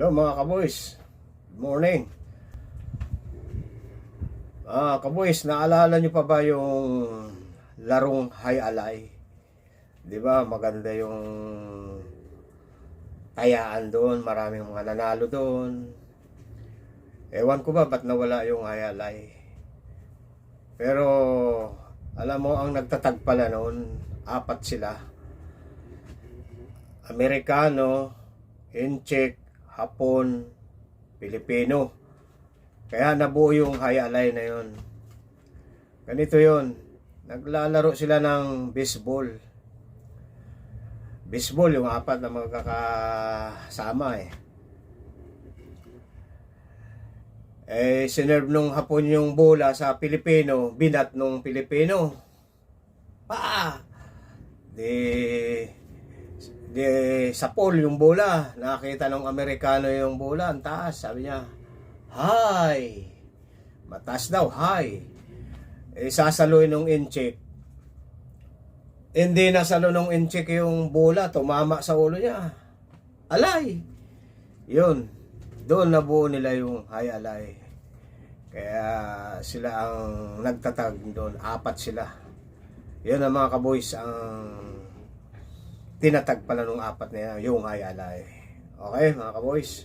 Hello mga kaboys, good morning. Kaboys, naalala nyo pa ba yung larong High Alay? Di ba maganda yung tayaan doon, maraming mga nanalo doon. Ewan ko ba ba't nawala yung High Alay? Pero alam mo, ang nagtatag pala noon, apat sila. Amerikano, Incheck, Hapon, Pilipino. Kaya nabuo yung High Alay na yun. Ganito yun. Naglalaro sila ng baseball. Baseball, yung apat na magkakasama sinerve nung Hapon yung bola sa Pilipino, binat nung Pilipino. Di sa pole yung bola. Nakita nung Amerikano yung bola, ang taas. Sabi niya, high. Mataas daw, high. Sasaloy nung Incheck. Hindi nasalo nung Incheck yung bola, tumama sa ulo niya. Alay. Yun. Doon nabuo nila yung High Alay. Kaya sila ang nagtatag doon. Apat sila. Yun ang mga kaboys, ang tinatag pala nung apat na yan, yung High Alay. Okay mga kaboys.